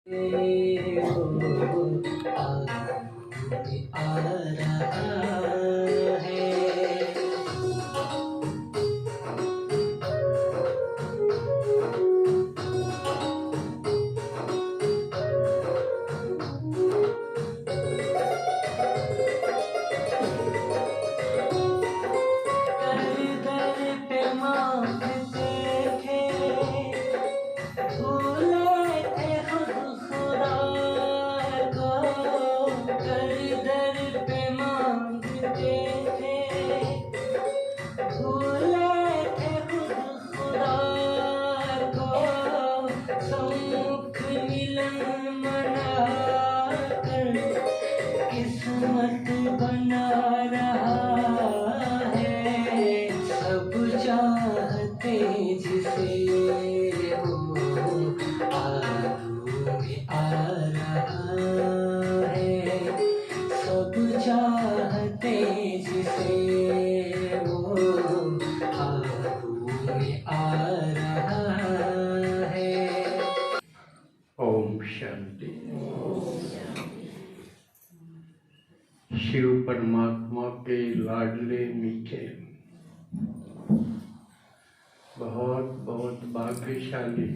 आ रहा है। किस्मत बना रहा है सब चाहते जिसे वो आलू में आ रहा है सब चाहते जिसे वो आलू में आ रहा है। ओम शांति। शिव परमात्मा के लाडले मीठे बहुत बहुत भाग्यशाली,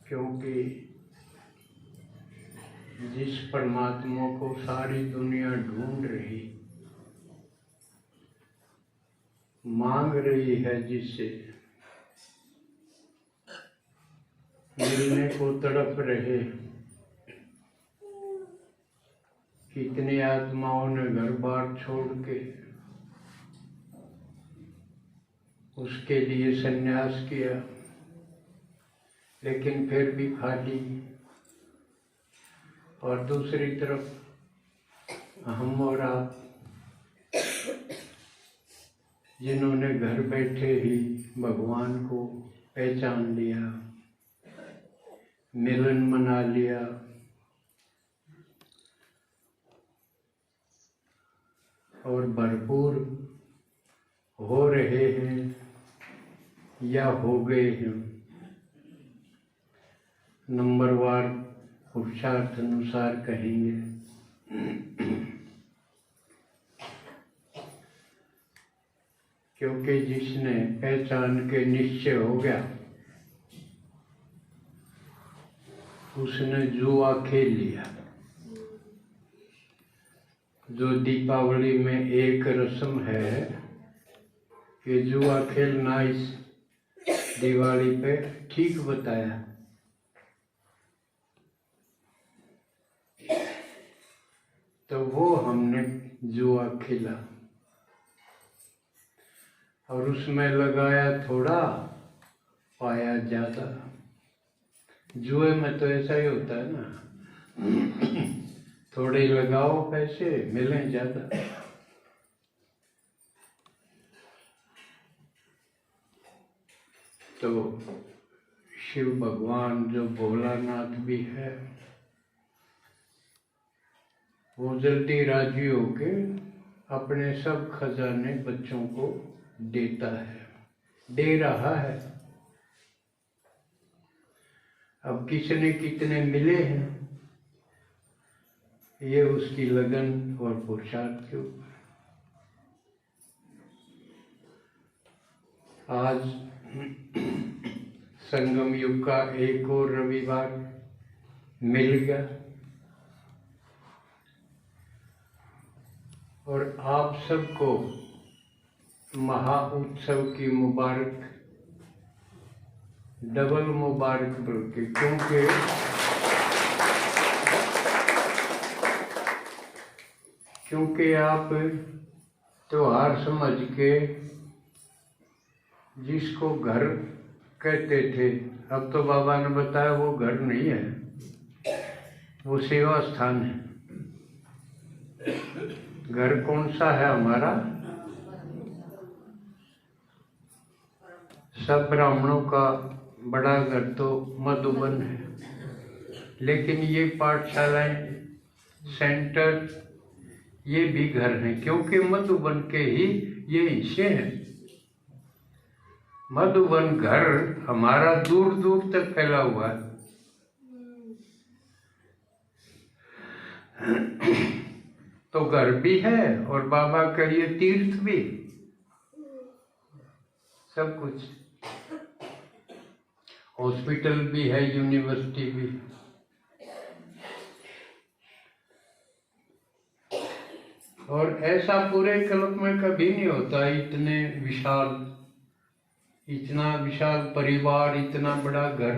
क्योंकि जिस परमात्मा को सारी दुनिया ढूंढ रही, मांग रही है, जिससे मिलने को तड़प रहे, कितनी आत्माओं ने घर बार छोड़ के उसके लिए संन्यास किया, लेकिन फिर भी खाली। और दूसरी तरफ हम और आप, जिन्होंने घर बैठे ही भगवान को पहचान लिया, मिलन मना लिया, और भरपूर हो रहे हैं या हो गए हैं, नंबरवार पुरुषार्थ अनुसार कहेंगे। क्योंकि जिसने पहचान के निश्चय हो गया, उसने जुआ खेल लिया। जो दीपावली में एक रस्म है कि जुआ खेलना, इस दिवाली पे ठीक बताया। तो वो हमने जुआ खेला और उसमें लगाया थोड़ा, पाया ज्यादा। जुए में तो ऐसा ही होता है ना, थोड़े लगाओ पैसे, मिलें ज्यादा। तो शिव भगवान जो भोलानाथ भी है, वो जल्दी राजी होके अपने सब खजाने बच्चों को देता है, दे रहा है। अब किसने कितने मिले हैं, ये उसकी लगन और पुरुषार्थ के ऊपर। आज संगम युग का एक और रविवार मिल गया और आप सबको महा उत्सव की मुबारक, डबल मुबारक बोलके, क्योंकि आप त्योहार समझ के जिसको घर कहते थे, अब तो बाबा ने बताया वो घर नहीं है, वो सेवा स्थान है। घर कौन सा है हमारा? सब ब्राह्मणों का बड़ा घर तो मधुबन है, लेकिन ये पाठशालाएं, सेंटर, ये भी घर हैं, क्योंकि मधुबन के ही ये हिस्से हैं। मधुबन घर हमारा दूर दूर तक फैला हुआ है। तो घर भी है और बाबा का ये तीर्थ भी, सब कुछ, हॉस्पिटल भी है, यूनिवर्सिटी भी। और ऐसा पूरे कल्प में कभी नहीं होता, इतना विशाल परिवार, इतना बड़ा घर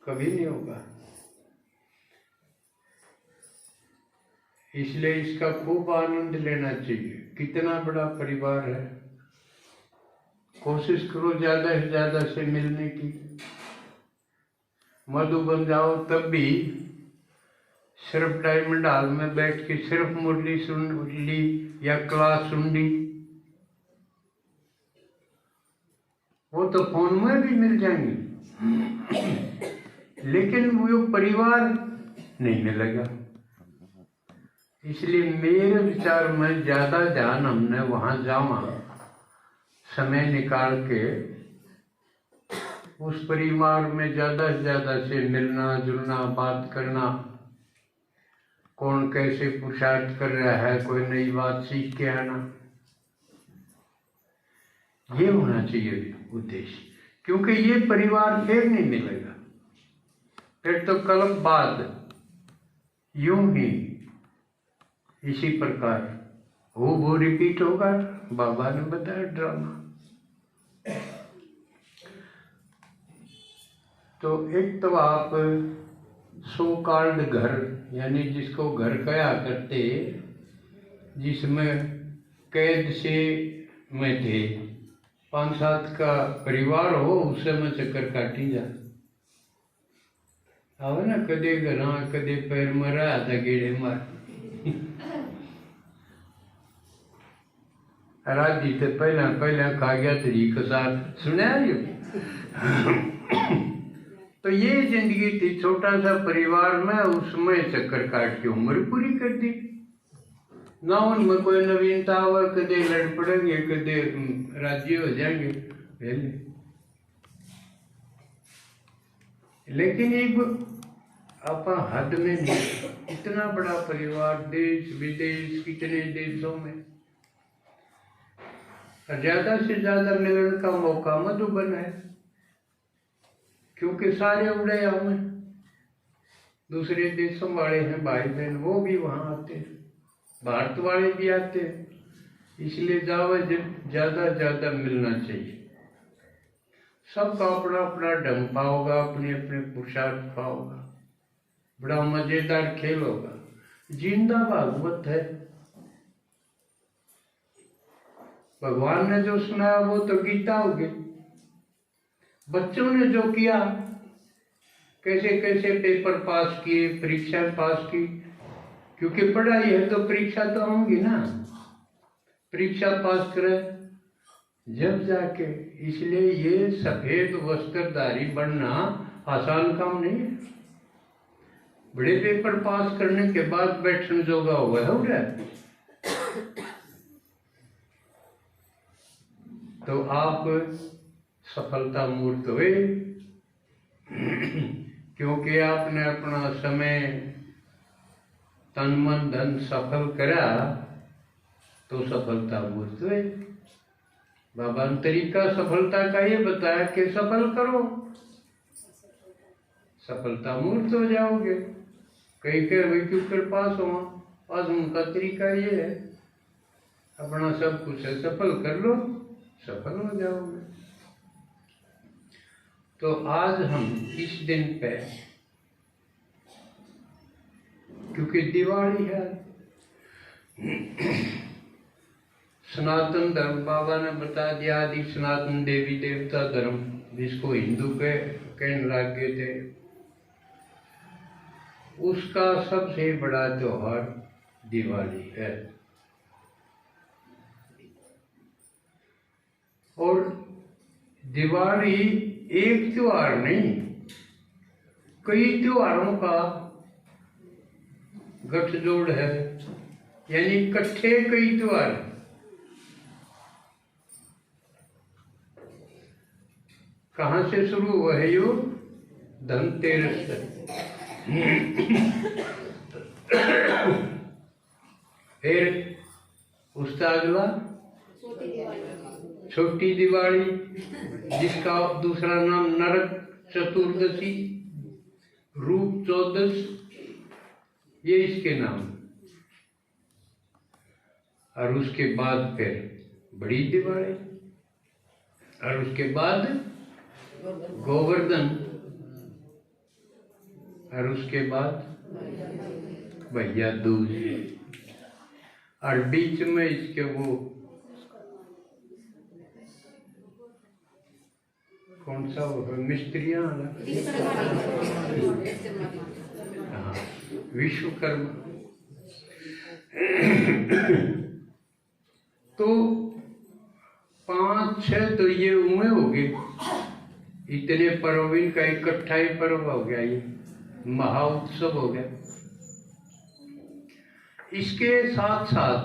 कभी नहीं होगा। इसलिए इसका खूब आनंद लेना चाहिए। कितना बड़ा परिवार है, कोशिश करो ज्यादा से ज्यादा से मिलने की। मधुबन जाओ तब भी सिर्फ डायमंड हॉल में बैठ के सिर्फ मुरली सुन ली या क्लास सुन ली, वो तो फोन में भी मिल जाएंगे, लेकिन वो परिवार नहीं मिलेगा। इसलिए मेरे विचार में ज्यादा ध्यान हमने वहां जावा, समय निकाल के उस परिवार में ज्यादा से ज्यादा से मिलना जुलना, बात करना, कौन कैसे पुरुषार्थ कर रहा है, कोई नई बात सीख के आना, ये होना चाहिए उद्देश्य। क्योंकि ये परिवार फिर नहीं मिलेगा, फिर तो कल्प बाद यूं ही इसी प्रकार वो रिपीट होगा। बाबा ने बताया ड्रामा। तो एक तो आप सो कॉल्ड घर, यानी जिसको घर कहा करते, जिसमें कैद से में थे, 5-7 का परिवार हो, उससे में चक्कर काटी जा आवे ना, कदे घरा कदे पैर मरा था गेड़े मार। राजी से पहला खा गया तरी के साथ, सुना है तो ये जिंदगी थी, छोटा सा परिवार में, उसमें चक्कर काट के उम्र पूरी कर दी ना। उनमें कोई नवीनता हुआ, कदे लड़ पड़ेंगे, कदे राजी हो जाएंगे पहले। लेकिन एक आप हद में नहीं, इतना बड़ा परिवार, देश विदेश, कितने देशों में, ज्यादा से ज्यादा मिलने का मौका मधुबन है। क्योंकि सारे उड़े हमें दूसरे देशों वाले हैं भाई बहन, वो भी वहां आते हैं, भारत वाले भी आते हैं। इसलिए ज्यादा ज्यादा मिलना चाहिए। सबका अपना अपना ढंग पाओगा, अपने अपने पुरुषार्थ पाओगा, बड़ा मजेदार खेल होगा। जिंदा भागवत है, भगवान ने जो सुनाया वो तो गीता होगी। बच्चों ने जो किया, कैसे कैसे पेपर पास किए, परीक्षा पास की, क्योंकि पढ़ाई है तो परीक्षा तो होंगी ना, परीक्षा पास करे जब जाके। इसलिए ये सफेद वस्त्रधारी बनना आसान काम नहीं है। बड़े पेपर पास करने के बाद बैठने जोगा हुआ है। तो आप सफलता मूर्त हुए, क्योंकि आपने अपना समय, तन मन धन सफल करा, तो सफलता मूर्त हुए। बाबा ने तरीका सफलता का ये बताया कि सफल करो, सफलता मूर्त हो जाओगे। कई कह भाई क्यों कर पास हो, आज उनका तरीका ये है, अपना सब कुछ है, सफल कर लो, सफल हो जाओगे। तो आज हम इस दिन पे, क्योंकि दिवाली है, सनातन धर्म बाबा ने बता दिया, आदि सनातन देवी देवता धर्म, जिसको हिंदू कहने लग गए थे, उसका सबसे बड़ा त्योहार दिवाली है। और दिवाली एक त्योहार नहीं, कई त्योहारों का गठजोड़ है, यानी इकट्ठे कई त्योहार। कहाँ से शुरू हुआ है यो? धनतेरस से। फिर उसका अगला छोटी दिवाली, जिसका दूसरा नाम नरक चतुर्दशी, रूप चौदस, ये इसके नाम। और उसके बाद फिर बड़ी दिवाली, और उसके बाद गोवर्धन, और उसके बाद भैया दूज, और बीच में इसके वो कौन सा वो है, मिस्त्रियां वाला, हाँ, विश्वकर्मा। तो 5-6 तो ये हुए हो गए, इतने पर्व इनका इकट्ठा ही पर्व हो गया, ये महा उत्सव हो गया। इसके साथ साथ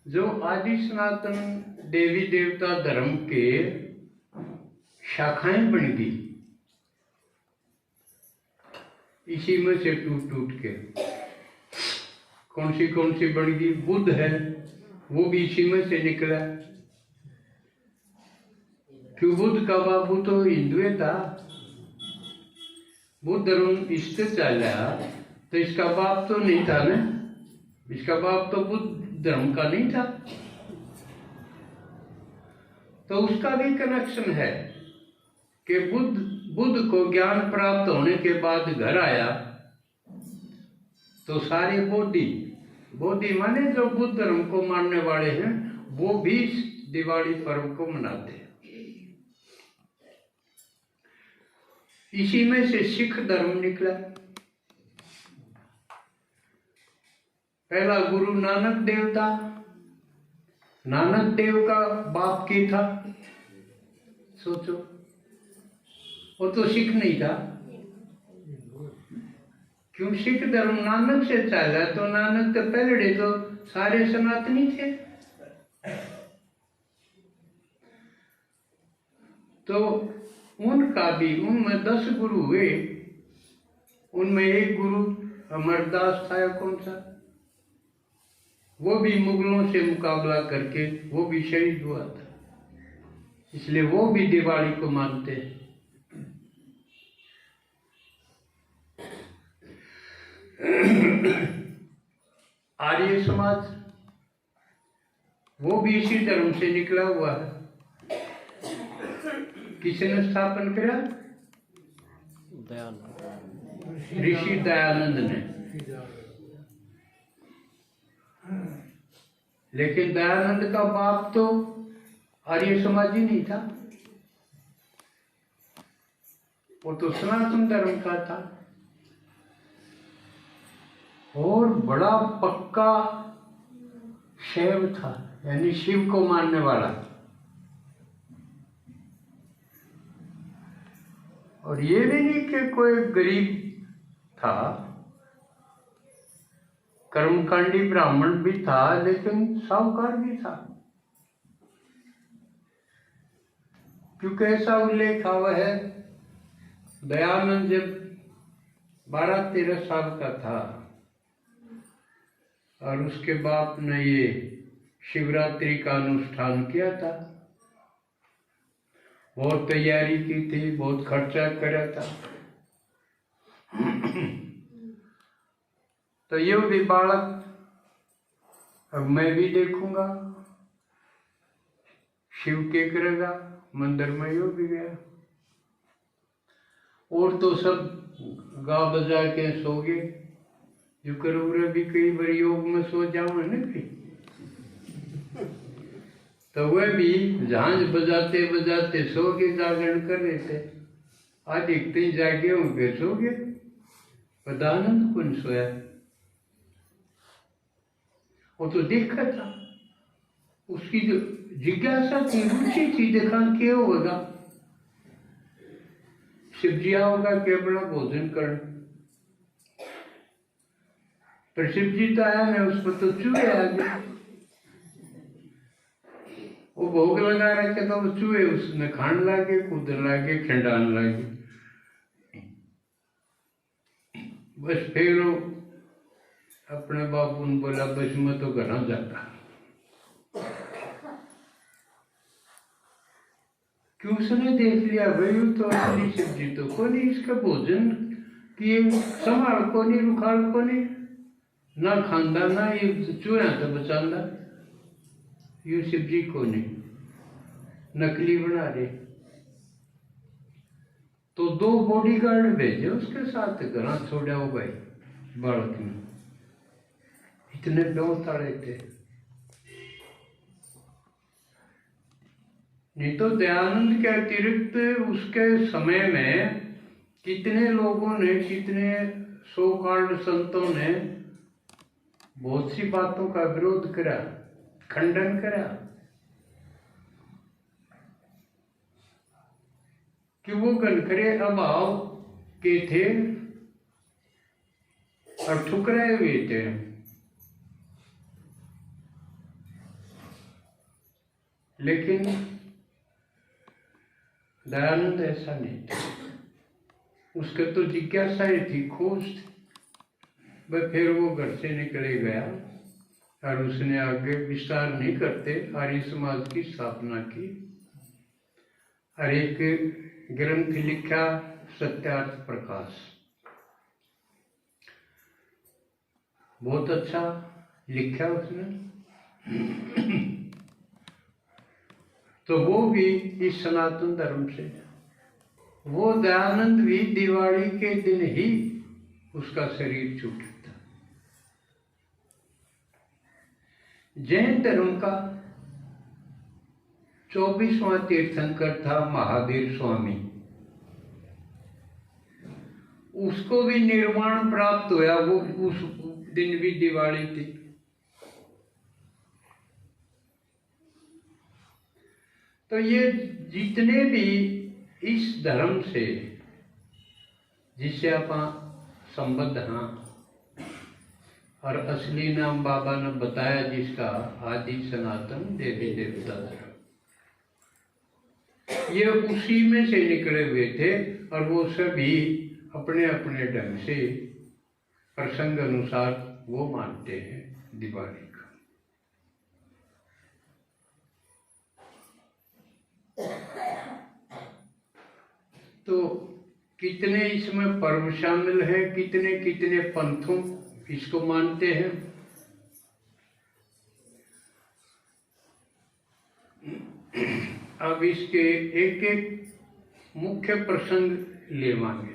जो आदि सनातन देवी देवता धर्म के शाखाएं बन गई, इसी में से टूट टूट के कौन सी बन गई? बुद्ध है, वो भी इसी में से निकला। क्यों? बुद्ध का बाबू तो हिंदू था, बुद्ध धर्म इससे चला, तो इसका बाप तो नहीं था ना, इसका बाप तो बुद्ध धर्म का नहीं था, तो उसका भी कनेक्शन है कि बुद्ध को ज्ञान प्राप्त होने के बाद घर आया तो सारे बोधि माने जो बुद्ध धर्म को मानने वाले हैं, वो भी दिवाली पर्व को मनाते हैं। इसी में से सिख धर्म निकला। पहला गुरु नानक देव था, नानक देव का बाप की था, सोचो, वो तो सिख नहीं था। क्यों? सिख धर्म नानक से चला, तो नानक तो पहले तो सारे सनातनी थे। तो उनका भी, उनमें 10 गुरु हुए, उनमें एक गुरु अमरदास था, या कौन सा, वो भी मुगलों से मुकाबला करके वो भी शहीद हुआ था, इसलिए वो भी दिवाली को मानते हैं। आर्य समाज वो भी इसी धर्म से निकला हुआ है। किसने स्थापन किया? ऋषि दयानंद ने। लेकिन दयानंद का बाप तो आर्य समाजी नहीं था, वो तो सनातन धर्म का था, और बड़ा पक्का शैव था, यानी शिव को मानने वाला। और ये भी नहीं कि कोई गरीब था, कर्मकांडी ब्राह्मण भी था, लेकिन साहूकार भी था, क्योंकि ऐसा उल्लेख हुआ है, दयानंद जब 12-13 साल का था और उसके बाप ने ये शिवरात्रि का अनुष्ठान किया था, बहुत तैयारी की थी, बहुत खर्चा करा था। तो ये भी बालक, अब मैं भी देखूंगा शिव के करेगा मंदिर में, यो भी गया, और तो सब गा बजा के सो गए। जो करूँ भी कई बार योग में सो जाऊं है ना, तो वह भी झांझ बजाते बजाते सो के जागरण कर रहे थे। आज इतने जागे होंगे, सो गए, पदानंद कौन सोया? वो तो देखा था, उसकी जो जिज्ञासा थी, रुचि थी, देखा क्या होगा, शिवजी होगा कि अपना भोजन कर, पर शिवजी तो आया ना, उस पर तो चूहे आ गए, वो भोग लगा रखे तो चूहे उसने खान लागे, कूदन लागे, खिंडान लागे। बस फिर वो अपने बापू ने बोला बस मैं तो घर जाता, क्यों उसने देख लिया भाई तो असली सब्जी तो को नहीं, इसका भोजन किए संभाल को नहीं, रुखाल को नहीं, ना खानदा ना ये चूहा तो बचांदा, ये सब्जी को नहीं, नकली बना रहे। तो 2 बॉडीगार्ड भेजे उसके साथ, घर छोड़ा हो भाई बालक में, इतने बेताड़े थे। नहीं तो दयानंद के अतिरिक्त उसके समय में कितने लोगों ने, कितने सो कॉल्ड संतों ने बहुत सी बातों का विरोध करा, खंडन करा, कि वो गनखरे अभाव के थे और ठुकराए हुए थे। लेकिन दयानंद ऐसा नहीं था, उसके तो जिज्ञासा ही थी, खोज थी। वह फिर वो घर से निकले गया और उसने आगे विस्तार नहीं करते आर्य समाज की स्थापना की और एक ग्रंथ लिखा सत्यार्थ प्रकाश, बहुत अच्छा लिखा उसने। तो वो भी इस सनातन धर्म से, वो दयानंद भी दिवाली के दिन ही उसका शरीर छूटा था। जैन धर्म का 24वां तीर्थंकर था महावीर स्वामी, उसको भी निर्वाण प्राप्त हुआ, वो उस दिन भी दिवाली थी। तो ये जितने भी इस धर्म से जिससे आप संबद्ध हाँ, और असली नाम बाबा ने बताया जिसका, आदि सनातन देवी देवता धर्म, ये उसी में से निकले हुए थे और वो सभी अपने अपने ढंग से प्रसंग अनुसार वो मानते हैं दिवाली का। तो कितने इसमें पर्व शामिल है, कितने कितने पंथों इसको मानते हैं। अब इसके एक एक मुख्य प्रसंग लेवांगे।